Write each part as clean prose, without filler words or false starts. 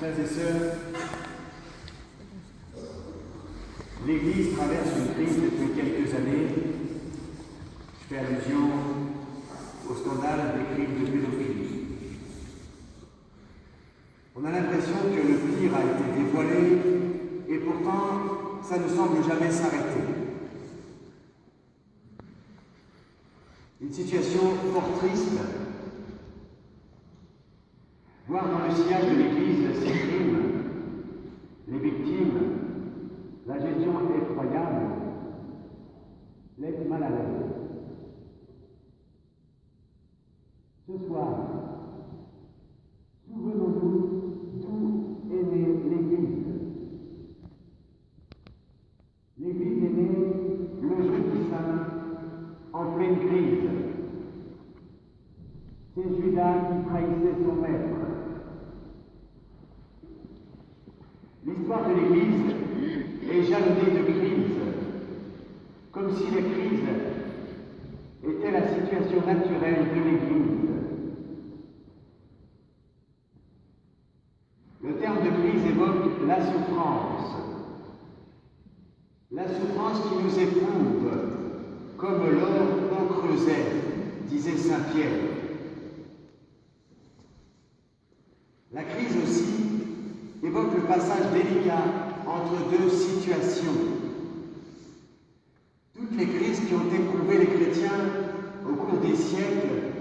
Frères et sœurs, l'Église traverse une crise depuis quelques années. Je fais allusion au scandale des crimes de pédophilie. On a l'impression que le pire a été dévoilé et pourtant ça ne semble jamais s'arrêter. Une situation fort triste. Voir dans le sillage de l'Église ces crimes, les victimes, la gestion effroyable, laisse mal à l'aise. Ce soir, souvenons-nous d'où est née l'Église. L'Église est née le jeudi saint en pleine crise. C'est Judas qui trahissait son maître. L'histoire de l'Église est jalonnée de crises, comme si les crises étaient la situation naturelle de l'Église. Le terme de crise évoque la souffrance qui nous éprouve, comme l'or au creuset, disait saint Pierre. La crise aussi évoque le passage délicat entre deux situations. Toutes les crises qui ont éprouvé les chrétiens au cours des siècles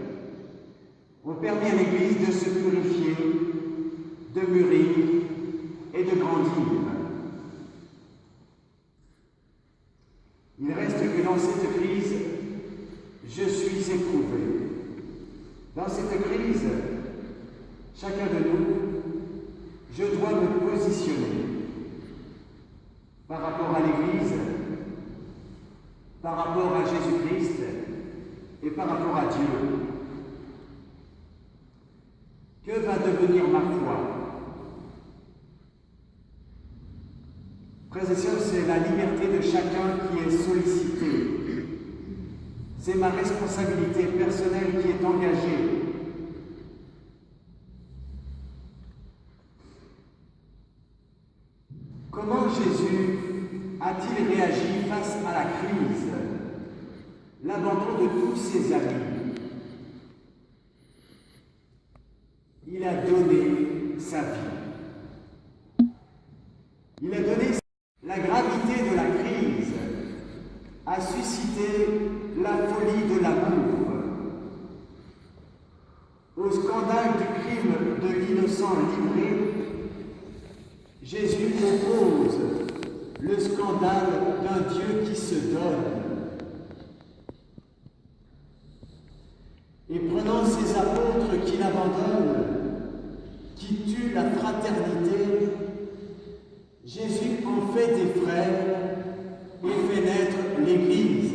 ont permis à l'Église de se purifier, de mûrir et de grandir. Il reste que dans cette crise, je suis éprouvé. Dans cette crise, chacun de nous, je dois me positionner par rapport à l'Église, par rapport à Jésus-Christ et par rapport à Dieu. Que va devenir ma foi? Frères et sœurs, c'est la liberté de chacun qui est sollicitée. C'est ma responsabilité personnelle qui est engagée. Comment Jésus a-t-il réagi face à la crise, l'abandon de tous ses amis? Il a donné sa vie. Il a donné la gravité de la crise, a suscité la folie de l'amour. Au scandale du crime de l'innocent livré, Jésus oppose le scandale d'un Dieu qui se donne. Et prenant ces apôtres qui l'abandonnent, qui tuent la fraternité, Jésus en fait des frères et fait naître l'Église.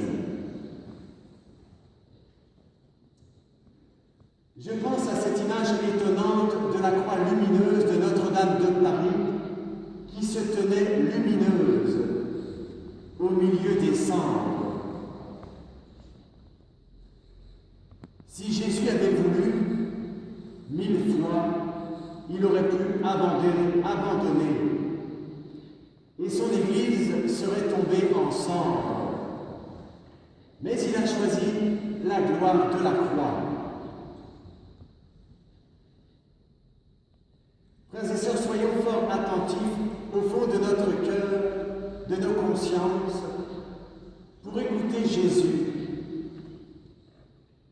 Je pense à cette image étonnante de la croix lumineuse de Notre-Dame de Paris, qui se tenait lumineuse au milieu des cendres. Si Jésus avait voulu, 1000 fois, il aurait pu abandonner, et son Église serait tombée en cendres. Mais il a choisi la gloire de la croix. Frères et sœurs, soyons fort attentifs au fond de notre cœur, de nos consciences, pour écouter Jésus,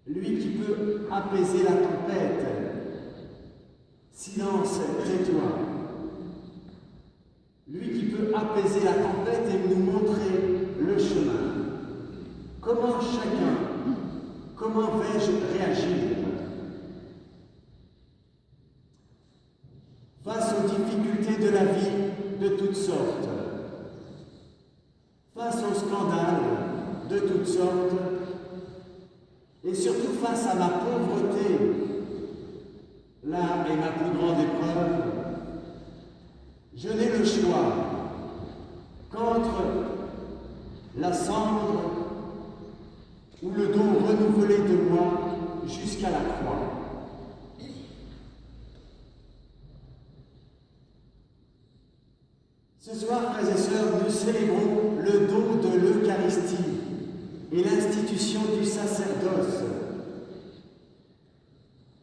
lui qui peut apaiser la tempête. Silence, tais-toi. Lui qui peut apaiser la tempête et nous montrer le chemin. Comment vais-je réagir face aux difficultés de la vie de toutes sortes, face aux scandales de toutes sortes, et surtout face à ma pauvreté? Là est ma plus grande épreuve. Je n'ai le choix qu'entre la cendre ou le don renouvelé de moi jusqu'à la croix. célébrons le don de l'Eucharistie et l'institution du sacerdoce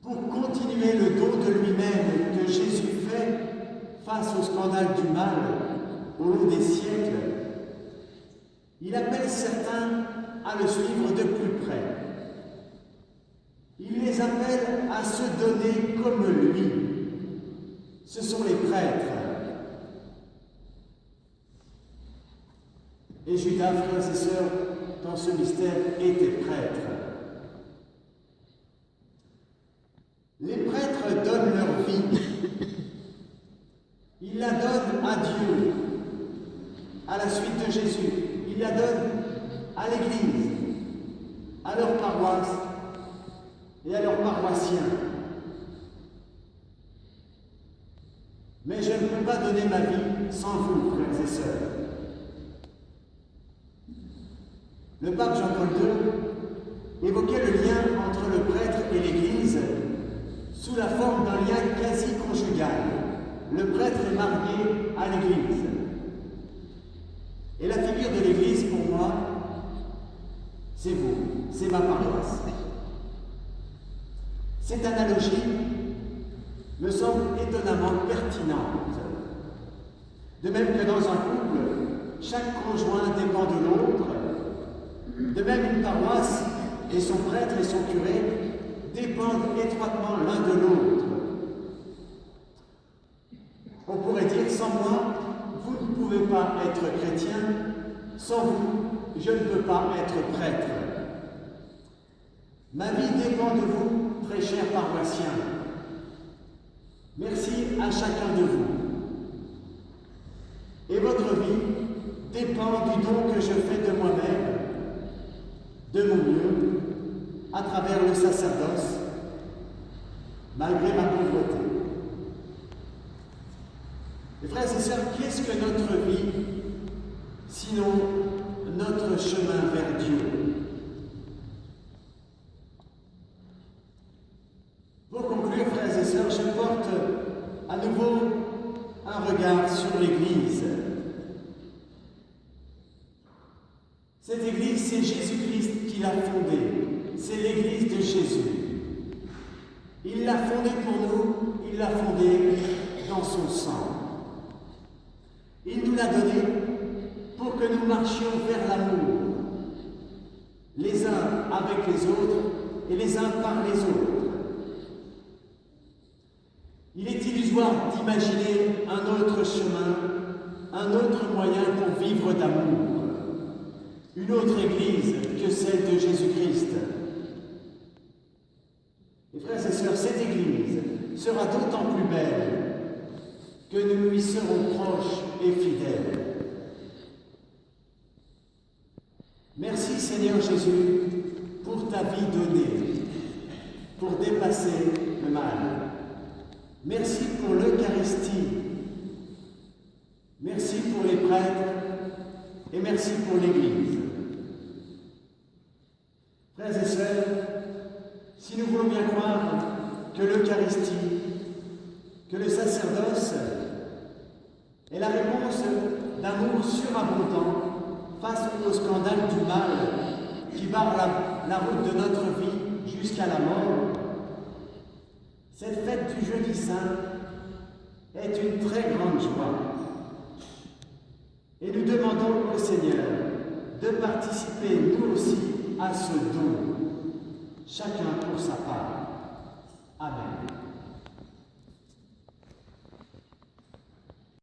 pour continuer le don de lui-même que Jésus fait face au scandale du mal au long des siècles. Il appelle certains à le suivre de plus près. Il les appelle à se donner comme lui. Ce sont les prêtres. Et Judas, frères et sœurs, dans ce mystère, était prêtre. Les prêtres donnent leur vie. Ils la donnent à Dieu, à la suite de Jésus. Ils la donnent à l'Église, à leur paroisse et à leurs paroissiens. Mais je ne peux pas donner ma vie sans vous, frères et sœurs. Le pape Jean-Paul II évoquait le lien entre le prêtre et l'Église sous la forme d'un lien quasi conjugal. Le prêtre est marié à l'Église. Et la figure de l'Église, pour moi, c'est vous, c'est ma paroisse. Cette analogie me semble étonnamment pertinente. De même que dans un couple, chaque conjoint dépend de l'autre, de même une paroisse et son prêtre et son curé dépendent étroitement l'un de l'autre. On pourrait dire, sans moi, vous ne pouvez pas être chrétien, sans vous, je ne peux pas être prêtre. Ma vie dépend de vous, très chers paroissiens. Merci à chacun de vous. Et votre vie dépend du don que je fais de moi-même, de mon mieux, à travers le sacerdoce, malgré ma pauvreté. Et frères et sœurs, qu'est-ce que notre vie, sinon notre chemin vers Dieu? Pour conclure, frères et sœurs, je porte à nouveau un regard sur l'Église. Cette Église, c'est Jésus-Christ qui l'a fondée. C'est l'Église de Jésus. Il l'a fondée pour nous, il l'a fondée dans son sang. Il nous l'a donnée pour que nous marchions vers l'amour, les uns avec les autres et les uns par les autres. Il est illusoire d'imaginer un autre chemin, un autre moyen pour vivre d'amour, une autre Église que celle de Jésus-Christ. Et frères et sœurs, cette Église sera d'autant plus belle que nous lui serons proches et fidèles. Merci Seigneur Jésus pour ta vie donnée, pour dépasser le mal. Merci pour l'Eucharistie. Merci pour les prêtres et merci pour l'Église. Frères et sœurs, si nous voulons bien croire que l'Eucharistie, que le sacerdoce est la réponse d'amour surabondant face au scandale du mal qui barre la route de notre vie jusqu'à la mort, cette fête du Jeudi Saint est une très grande joie. Et nous demandons au Seigneur de participer nous aussi à ce don, chacun pour sa part.